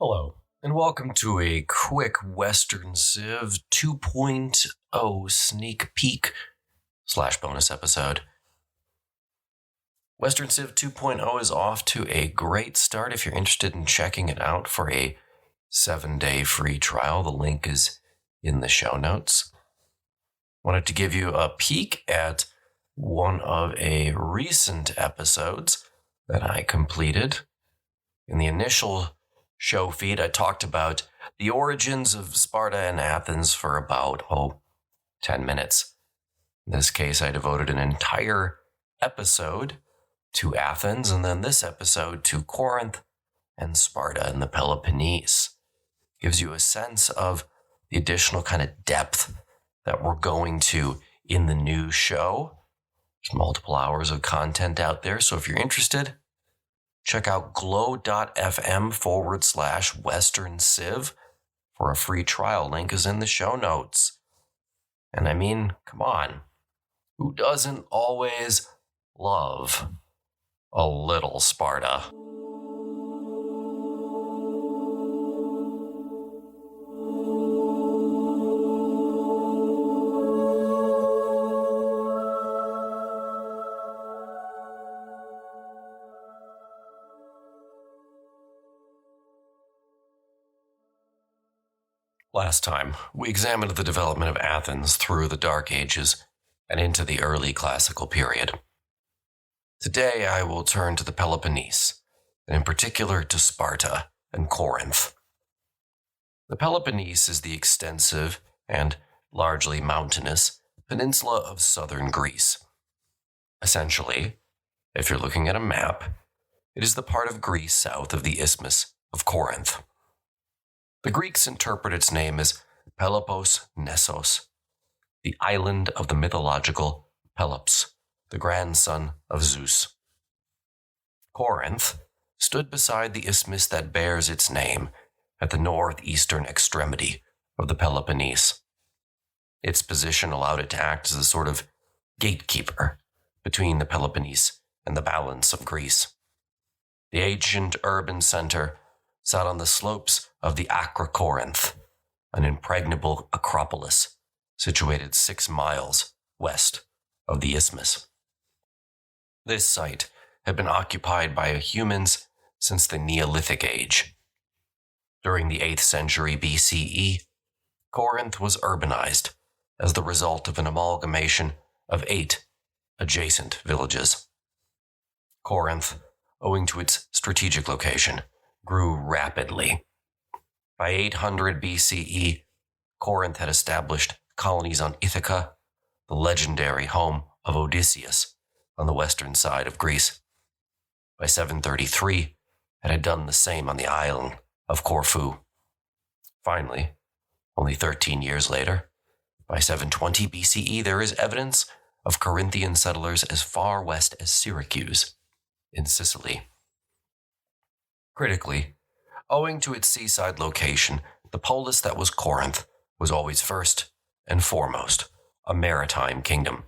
Hello, and welcome to a quick Western Civ 2.0 sneak peek / bonus episode. Western Civ 2.0 is off to a great start if you're interested in checking it out for a 7-day free trial. The link is in the show notes. Wanted to give you a peek at one of a recent episodes that I completed. In the initial show feed, I talked about the origins of Sparta and Athens for about, 10 minutes. In this case, I devoted an entire episode to Athens, and then this episode to Corinth and Sparta and the Peloponnese. Gives you a sense of the additional kind of depth that we're going to in the new show. There's multiple hours of content out there, so if you're interested, check out glow.fm /Western Civ for a free trial. Link is in the show notes. And I mean, come on. Who doesn't always love a little Sparta? Last time, we examined the development of Athens through the Dark Ages and into the early classical period. Today, I will turn to the Peloponnese, and in particular to Sparta and Corinth. The Peloponnese is the extensive and largely mountainous peninsula of southern Greece. Essentially, if you're looking at a map, it is the part of Greece south of the Isthmus of Corinth. The Greeks interpret its name as Pelopos Nessos, the island of the mythological Pelops, the grandson of Zeus. Corinth stood beside the isthmus that bears its name at the northeastern extremity of the Peloponnese. Its position allowed it to act as a sort of gatekeeper between the Peloponnese and the balance of Greece. The ancient urban center sat on the slopes of the Acrocorinth, an impregnable acropolis situated 6 miles west of the isthmus. This site had been occupied by humans since the Neolithic Age. During the 8th century BCE, Corinth was urbanized as the result of an amalgamation of 8 adjacent villages. Corinth, owing to its strategic location, grew rapidly. By 800 BCE, Corinth had established colonies on Ithaca, the legendary home of Odysseus, on the western side of Greece. By 733, it had done the same on the island of Corfu. Finally, only 13 years later, by 720 BCE, there is evidence of Corinthian settlers as far west as Syracuse, in Sicily. Critically, owing to its seaside location, the polis that was Corinth was always first and foremost a maritime kingdom.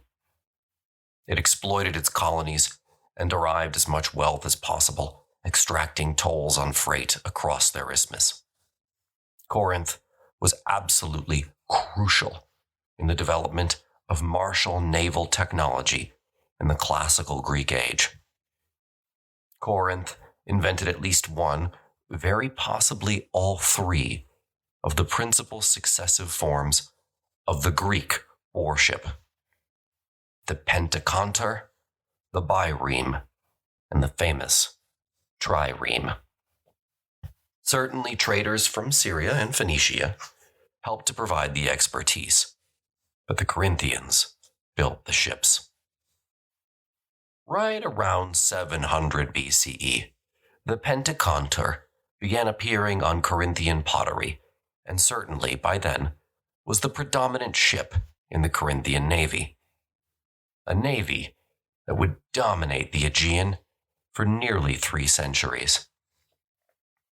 It exploited its colonies and derived as much wealth as possible, extracting tolls on freight across their isthmus. Corinth was absolutely crucial in the development of martial naval technology in the classical Greek age. Corinth invented at least one, very possibly all 3, of the principal successive forms of the Greek warship: the pentaconter, the bireme, and the famous trireme. Certainly traders from Syria and Phoenicia helped to provide the expertise, but the Corinthians built the ships. Right around 700 BCE, the pentaconter began appearing on Corinthian pottery, and certainly by then was the predominant ship in the Corinthian navy. A navy that would dominate the Aegean for nearly 3 centuries.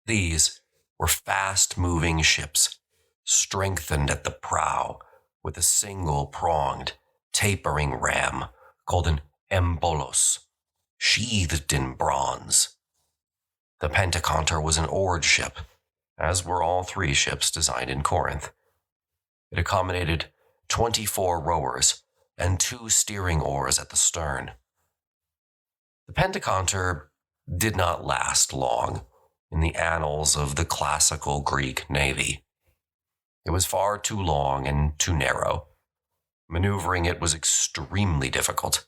These were fast-moving ships, strengthened at the prow with a single-pronged, tapering ram called an embolos, sheathed in bronze. The pentaconter was an oared ship, as were all three ships designed in Corinth. It accommodated 24 rowers and 2 steering oars at the stern. The Pentaconter did not last long in the annals of the classical Greek navy. It was far too long and too narrow. Maneuvering it was extremely difficult,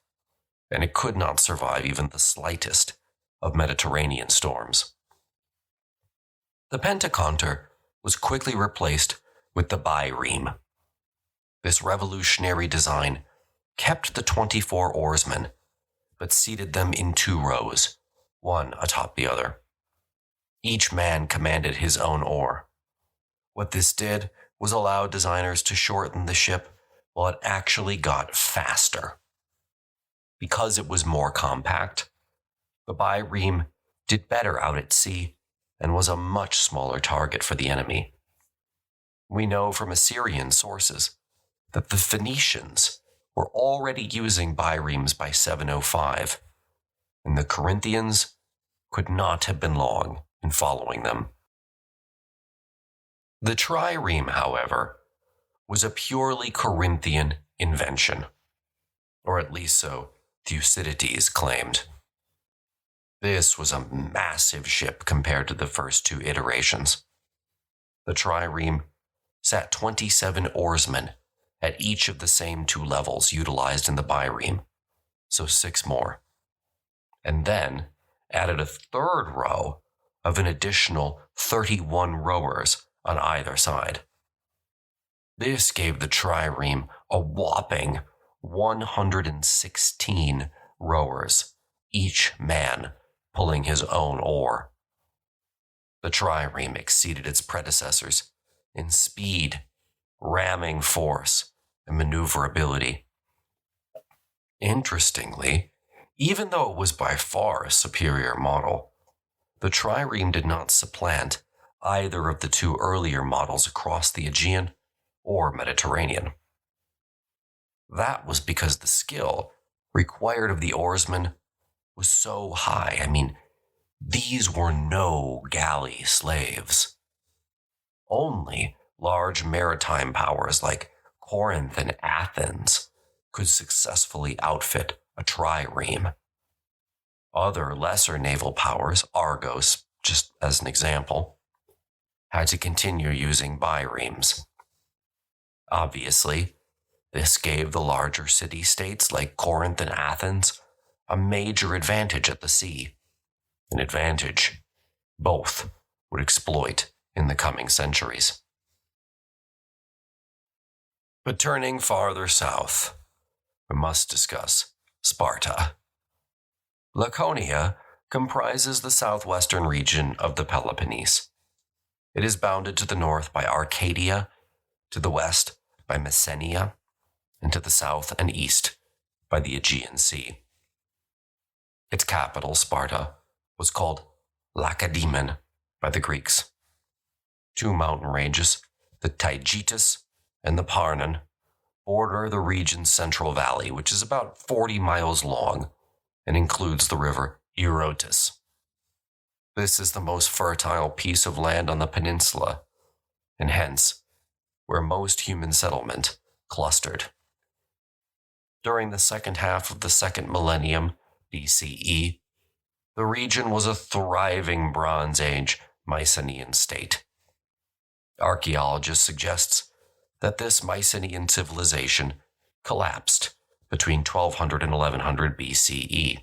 and it could not survive even the slightest of Mediterranean storms. The Pentaconter was quickly replaced with the bi-ream. This revolutionary design kept the 24 oarsmen, but seated them in 2 rows, one atop the other. Each man commanded his own oar. What this did was allow designers to shorten the ship while it actually got faster. Because it was more compact, the bi-ream did better out at sea and was a much smaller target for the enemy. We know from Assyrian sources that the Phoenicians were already using bi-reams by 705, and the Corinthians could not have been long in following them. The trireme, however, was a purely Corinthian invention, or at least so Thucydides claimed. This was a massive ship compared to the first 2 iterations. The trireme sat 27 oarsmen at each of the same 2 levels utilized in the bi-ream, so 6 more, and then added a 3rd row of an additional 31 rowers on either side. This gave the trireme a whopping 116 rowers, each man pulling his own oar. The trireme exceeded its predecessors in speed, ramming force, and maneuverability. Interestingly, even though it was by far a superior model, the trireme did not supplant either of the 2 earlier models across the Aegean or Mediterranean. That was because the skill required of the oarsmen was so high. I mean, these were no galley slaves. Only large maritime powers like Corinth and Athens could successfully outfit a trireme. Other lesser naval powers, Argos, just as an example, had to continue using bi-reams. Obviously, this gave the larger city-states like Corinth and Athens a major advantage at the sea, an advantage both would exploit in the coming centuries. But turning farther south, we must discuss Sparta. Laconia comprises the southwestern region of the Peloponnese. It is bounded to the north by Arcadia, to the west by Messenia, and to the south and east by the Aegean Sea. Its capital, Sparta, was called Lacedaemon by the Greeks. 2 mountain ranges, the Taygetus and the Parnon, border the region's central valley, which is about 40 miles long and includes the river Eurotas. This is the most fertile piece of land on the peninsula, and hence where most human settlement clustered. During the second half of the 2nd millennium BCE, the region was a thriving Bronze Age Mycenaean state. Archaeologists suggest that this Mycenaean civilization collapsed between 1200 and 1100 BCE.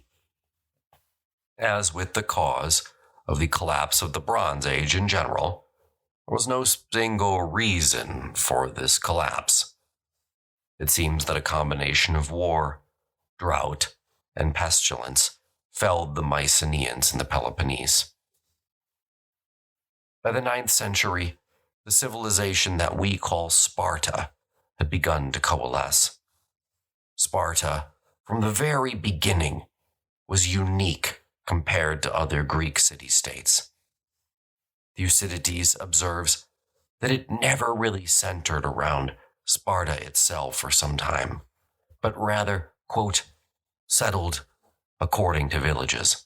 As with the cause of the collapse of the Bronze Age in general, there was no single reason for this collapse. It seems that a combination of war, drought, and pestilence felled the Mycenaeans in the Peloponnese. By the 9th century, the civilization that we call Sparta had begun to coalesce. Sparta, from the very beginning, was unique compared to other Greek city-states. Thucydides observes that it never really centered around Sparta itself for some time, but rather, quote, settled according to villages.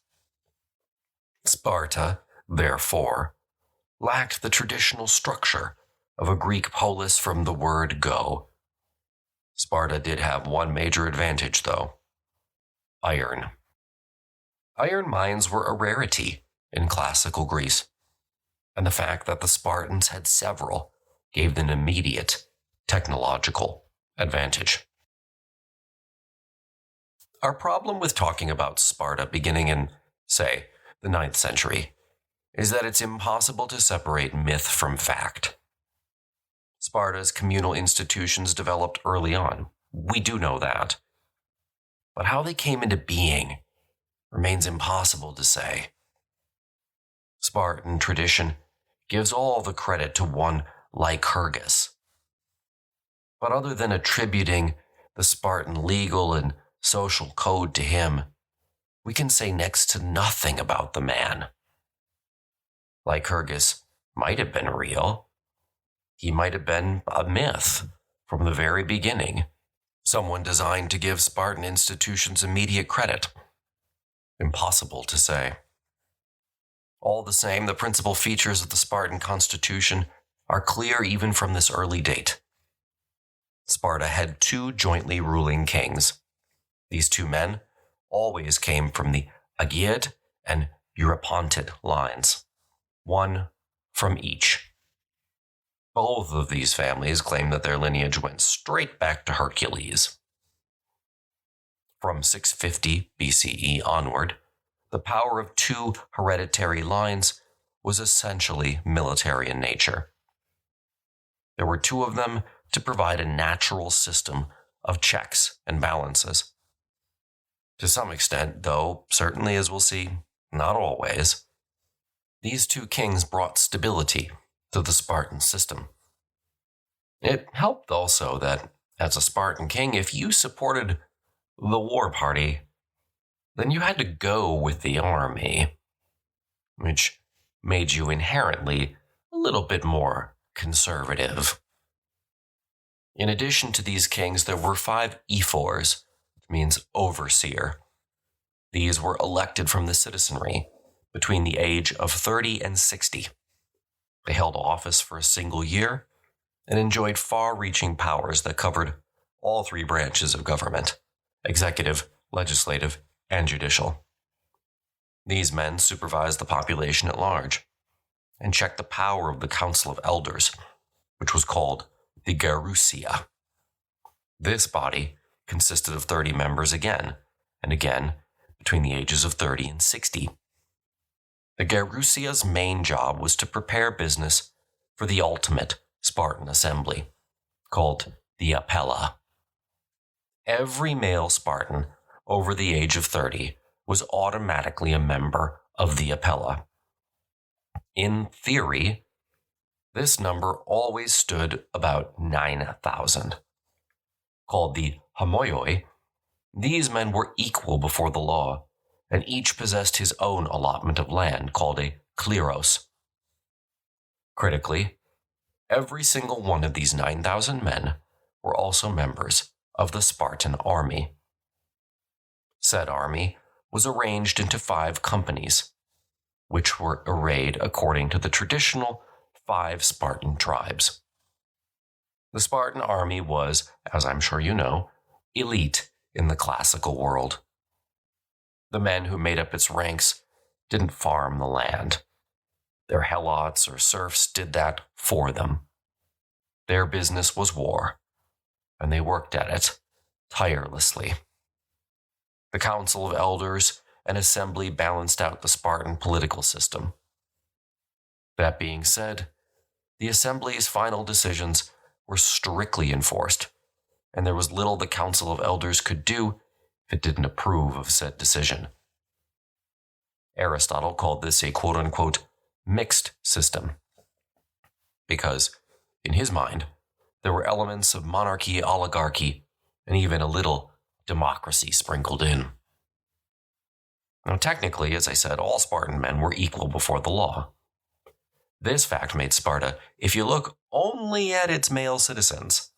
Sparta, therefore, lacked the traditional structure of a Greek polis from the word go. Sparta did have one major advantage, though: iron. Iron mines were a rarity in classical Greece, and the fact that the Spartans had several gave them immediate technological advantage. Our problem with talking about Sparta beginning in, say, the 9th century is that it's impossible to separate myth from fact. Sparta's communal institutions developed early on. We do know that. But how they came into being remains impossible to say. Spartan tradition gives all the credit to one Lycurgus. But other than attributing the Spartan legal and social code to him, we can say next to nothing about the man. Lycurgus might have been real. He might have been a myth from the very beginning, someone designed to give Spartan institutions immediate credit. Impossible to say. All the same, the principal features of the Spartan constitution are clear even from this early date. Sparta had two jointly ruling kings. These two men always came from the Aegeid and Eurypontid lines, one from each. Both of these families claim that their lineage went straight back to Hercules. From 650 BCE onward, the power of two hereditary lines was essentially military in nature. There were two of them to provide a natural system of checks and balances. To some extent, though, certainly as we'll see, not always, these two kings brought stability to the Spartan system. It helped also that, as a Spartan king, if you supported the war party, then you had to go with the army, which made you inherently a little bit more conservative. In addition to these kings, there were 5 ephors, which means overseer. These were elected from the citizenry between the age of 30 and 60. They held office for a single year and enjoyed far-reaching powers that covered all 3 branches of government: executive, legislative, and judicial. These men supervised the population at large and checked the power of the Council of Elders, which was called the Gerousia. This body consisted of 30 members again and again between the ages of 30 and 60. The Gerousia's main job was to prepare business for the ultimate Spartan assembly, called the Apella. Every male Spartan over the age of 30 was automatically a member of the Apella. In theory, this number always stood about 9,000. Called the homoioi, these men were equal before the law, and each possessed his own allotment of land, called a kleros. Critically, every single one of these 9,000 men were also members of the Spartan army. Said army was arranged into 5 companies, which were arrayed according to the traditional 5 Spartan tribes. The Spartan army was, as I'm sure you know, elite in the classical world. The men who made up its ranks didn't farm the land. Their helots or serfs did that for them. Their business was war, and they worked at it tirelessly. The Council of Elders and Assembly balanced out the Spartan political system. That being said, the Assembly's final decisions were strictly enforced, and there was little the Council of Elders could do if it didn't approve of said decision. Aristotle called this a quote-unquote mixed system, because, in his mind, there were elements of monarchy, oligarchy, and even a little democracy sprinkled in. Now, technically, as I said, all Spartan men were equal before the law. This fact made Sparta, if you look only at its male citizens,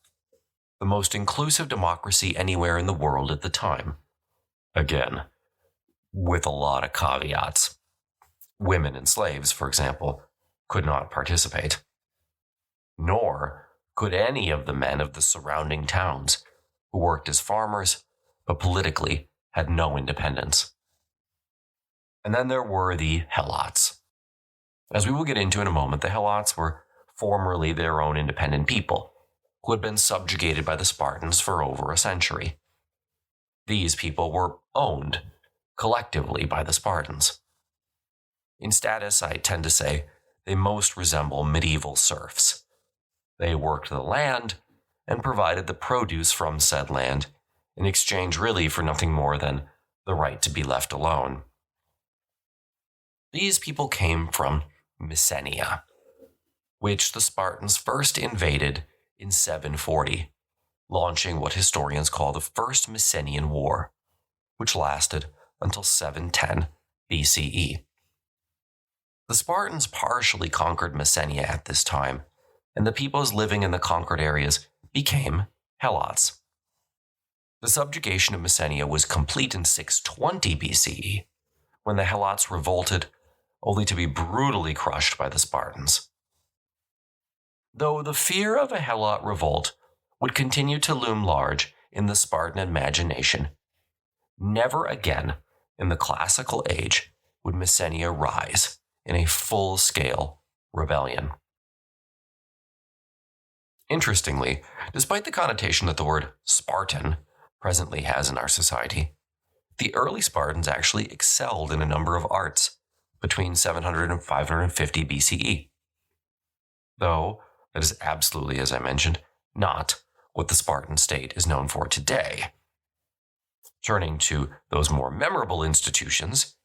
the most inclusive democracy anywhere in the world at the time. Again, with a lot of caveats. Women and slaves, for example, could not participate. Nor could any of the men of the surrounding towns who worked as farmers, but politically had no independence. And then there were the Helots. As we will get into in a moment, the Helots were formerly their own independent people, who had been subjugated by the Spartans for over a century. These people were owned collectively by the Spartans. In status, I tend to say they most resemble medieval serfs. They worked the land and provided the produce from said land in exchange really for nothing more than the right to be left alone. These people came from Messenia, which the Spartans first invaded in 740, launching what historians call the First Messenian War, which lasted until 710 BCE. The Spartans partially conquered Messenia at this time, and the peoples living in the conquered areas became Helots. The subjugation of Messenia was complete in 620 BCE, when the Helots revolted, only to be brutally crushed by the Spartans. Though the fear of a Helot revolt would continue to loom large in the Spartan imagination, never again in the classical age would Messenia rise in a full-scale rebellion. Interestingly, despite the connotation that the word Spartan presently has in our society, the early Spartans actually excelled in a number of arts between 700 and 550 BCE. Though, that is absolutely, as I mentioned, not what the Spartan state is known for today. Turning to those more memorable institutions,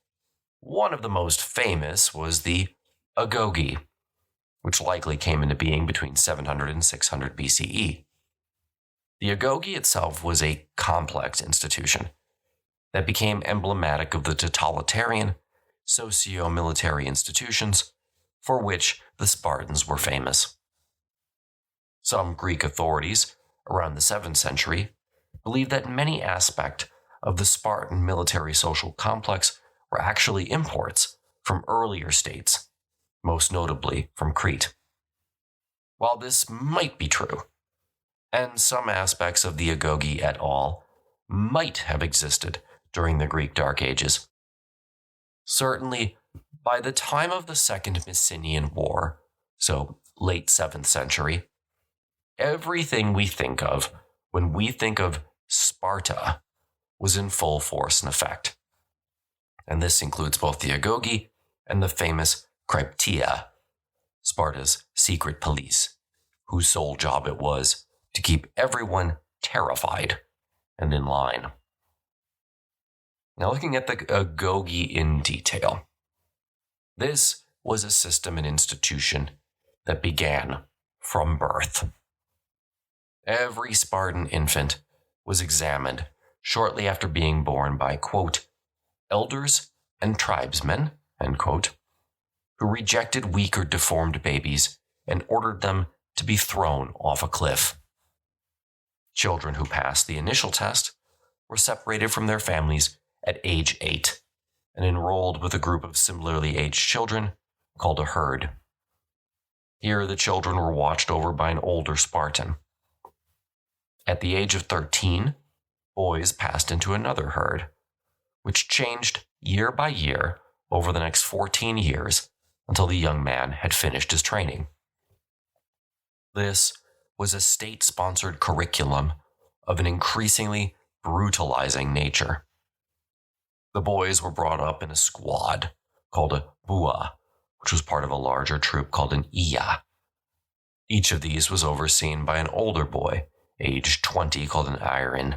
one of the most famous was the Agogi, which likely came into being between 700 and 600 BCE. The Agogi itself was a complex institution that became emblematic of the totalitarian, socio-military institutions for which the Spartans were famous. Some Greek authorities around the 7th century believed that many aspects of the Spartan military social complex were actually imports from earlier states, most notably from Crete. While this might be true, and some aspects of the Agogi et al. Might have existed during the Greek Dark Ages, certainly by the time of the Second Messenian War, so late 7th century, everything we think of when we think of Sparta was in full force and effect. And this includes both the Agogi and the famous Crypteia, Sparta's secret police, whose sole job it was to keep everyone terrified and in line. Now, looking at the Agogi in detail, this was a system and institution that began from birth. Every Spartan infant was examined shortly after being born by, quote, elders and tribesmen, end quote, who rejected weak or deformed babies and ordered them to be thrown off a cliff. Children who passed the initial test were separated from their families at age 8 and enrolled with a group of similarly aged children called a herd. Here the children were watched over by an older Spartan. At the age of 13, boys passed into another herd, which changed year by year over the next 14 years until the young man had finished his training. This was a state-sponsored curriculum of an increasingly brutalizing nature. The boys were brought up in a squad called a bua, which was part of a larger troop called an iya. Each of these was overseen by an older boy, aged 20, called an iron.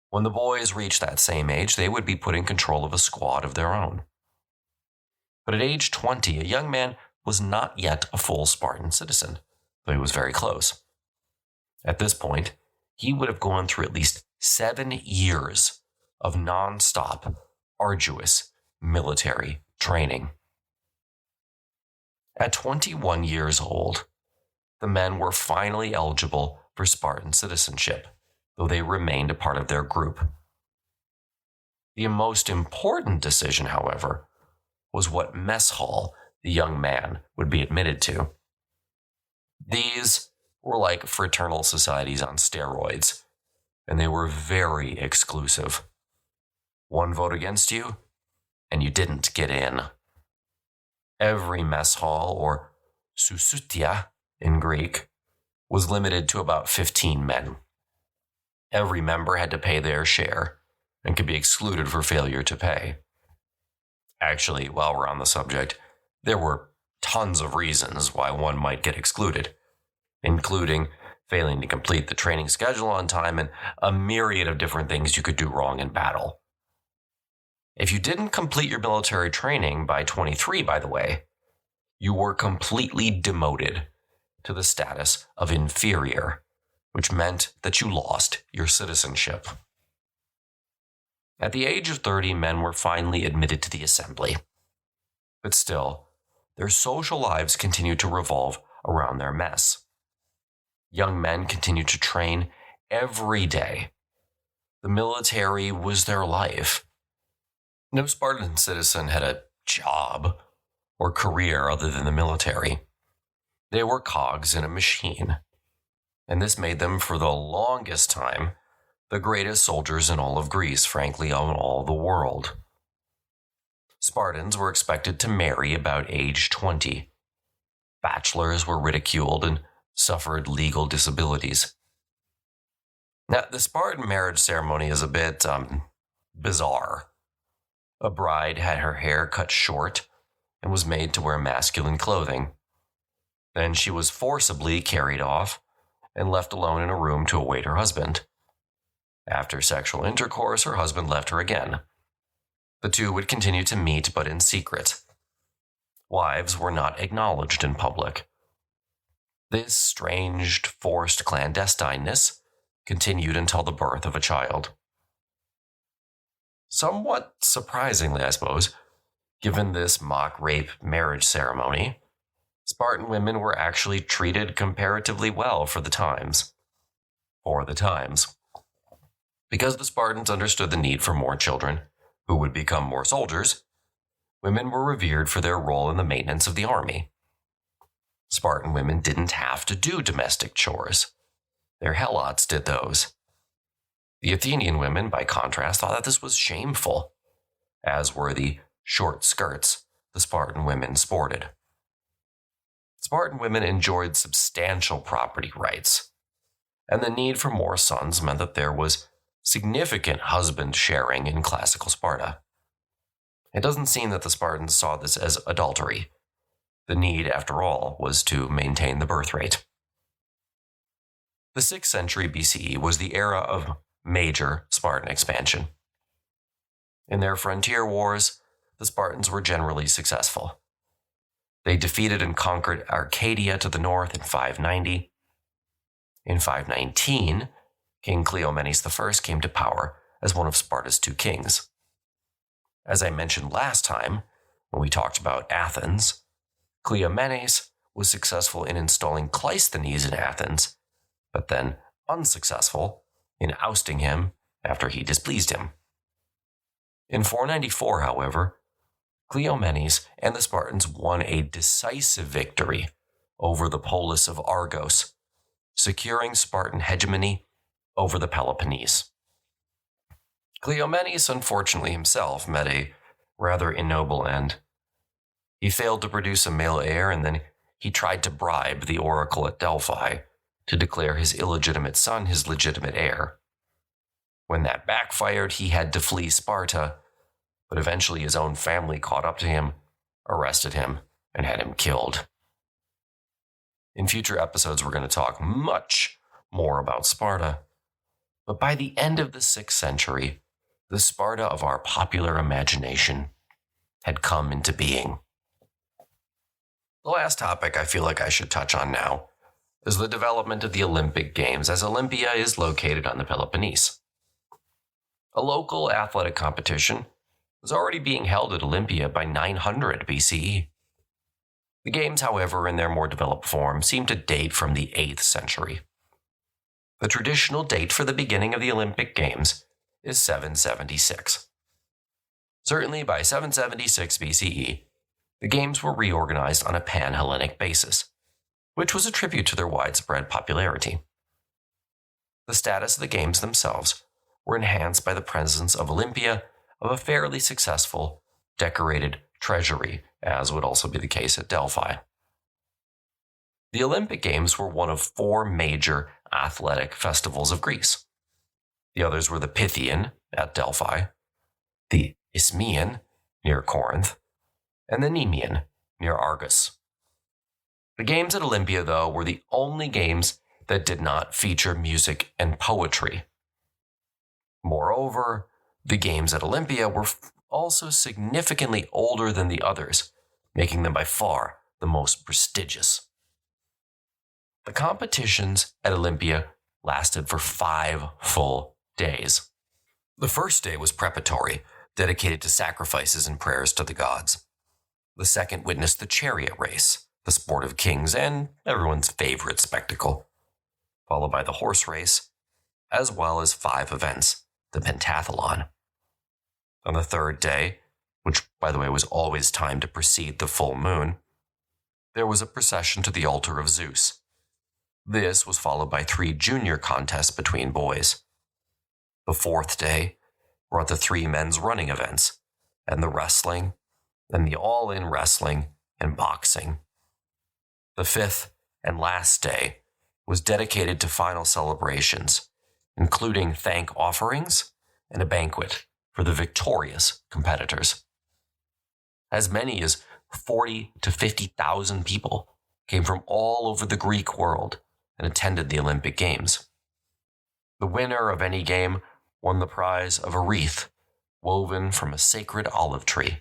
When the boys reached that same age, they would be put in control of a squad of their own. But at age 20, a young man was not yet a full Spartan citizen, though he was very close. At this point, he would have gone through at least 7 years of non-stop, arduous military training. At 21 years old, the men were finally eligible for Spartan citizenship, though they remained a part of their group. The most important decision, however, was what mess hall the young man would be admitted to. These were like fraternal societies on steroids, and they were very exclusive. One vote against you, and you didn't get in. Every mess hall, or sousutia in Greek, was limited to about 15 men. Every member had to pay their share and could be excluded for failure to pay. Actually, while we're on the subject, there were tons of reasons why one might get excluded, including failing to complete the training schedule on time and a myriad of different things you could do wrong in battle. If you didn't complete your military training by 23, by the way, you were completely demoted to the status of inferior, which meant that you lost your citizenship. At the age of 30, men were finally admitted to the assembly. But still, their social lives continued to revolve around their mess. Young men continued to train every day. The military was their life. No Spartan citizen had a job or career other than the military. They were cogs in a machine, and this made them, for the longest time, the greatest soldiers in all of Greece, frankly, on all the world. Spartans were expected to marry about age 20. Bachelors were ridiculed and suffered legal disabilities. Now, the Spartan marriage ceremony is a bit bizarre. A bride had her hair cut short and was made to wear masculine clothing. Then she was forcibly carried off and left alone in a room to await her husband. After sexual intercourse, her husband left her again. The two would continue to meet, but in secret. Wives were not acknowledged in public. This strange, forced clandestineness continued until the birth of a child. Somewhat surprisingly, I suppose, given this mock rape marriage ceremony, Spartan women were actually treated comparatively well for the times. Because the Spartans understood the need for more children, who would become more soldiers, women were revered for their role in the maintenance of the army. Spartan women didn't have to do domestic chores. Their helots did those. The Athenian women, by contrast, thought that this was shameful, as were the short skirts the Spartan women sported. Spartan women enjoyed substantial property rights, and the need for more sons meant that there was significant husband sharing in classical Sparta. It doesn't seem that the Spartans saw this as adultery. The need, after all, was to maintain the birth rate. The 6th century BCE was the era of major Spartan expansion. In their frontier wars, the Spartans were generally successful. They defeated and conquered Arcadia to the north in 590. In 519, King Cleomenes I came to power as one of Sparta's 2 kings. As I mentioned last time, when we talked about Athens, Cleomenes was successful in installing Cleisthenes in Athens, but then unsuccessful in ousting him after he displeased him. In 494, however, Cleomenes and the Spartans won a decisive victory over the polis of Argos, securing Spartan hegemony over the Peloponnese. Cleomenes, unfortunately himself, met a rather ignoble end. He failed to produce a male heir, and then he tried to bribe the oracle at Delphi to declare his illegitimate son his legitimate heir. When that backfired, he had to flee Sparta, but eventually his own family caught up to him, arrested him, and had him killed. In future episodes, we're going to talk much more about Sparta, but by the end of the 6th century, the Sparta of our popular imagination had come into being. The last topic I feel like I should touch on now is the development of the Olympic Games, as Olympia is located on the Peloponnese. A local athletic competition was already being held at Olympia by 900 BCE. The games, however, in their more developed form, seem to date from the 8th century. The traditional date for the beginning of the Olympic Games is 776. Certainly by 776 BCE, the games were reorganized on a pan-Hellenic basis, which was a tribute to their widespread popularity. The status of the games themselves were enhanced by the presence of Olympia of a fairly successful, decorated treasury, as would also be the case at Delphi. The Olympic Games were one of 4 major athletic festivals of Greece. The others were the Pythian at Delphi, the Isthmian near Corinth, and the Nemean near Argos. The games at Olympia, though, were the only games that did not feature music and poetry. Moreover, the games at Olympia were also significantly older than the others, making them by far the most prestigious. The competitions at Olympia lasted for 5 full days. The first day was preparatory, dedicated to sacrifices and prayers to the gods. The second witnessed the chariot race, the sport of kings and everyone's favorite spectacle, followed by the horse race, as well as 5 events, the pentathlon. On the third day, which by the way was always timed to precede the full moon, there was a procession to the altar of Zeus. This was followed by 3 junior contests between boys. The fourth day brought the 3 men's running events, and the wrestling, and the all-in wrestling and boxing. The fifth and last day was dedicated to final celebrations, including thank offerings and a banquet for the victorious competitors. As many as 40 to 50,000 people came from all over the Greek world and attended the Olympic Games. The winner of any game won the prize of a wreath woven from a sacred olive tree.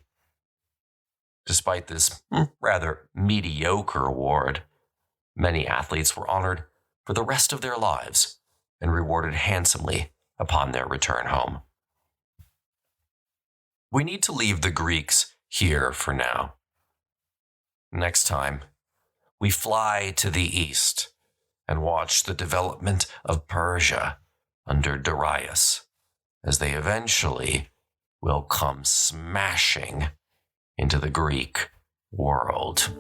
Despite this rather mediocre award, many athletes were honored for the rest of their lives and rewarded handsomely upon their return home. We need to leave the Greeks here for now. Next time, we fly to the east and watch the development of Persia under Darius, as they eventually will come smashing into the Greek world.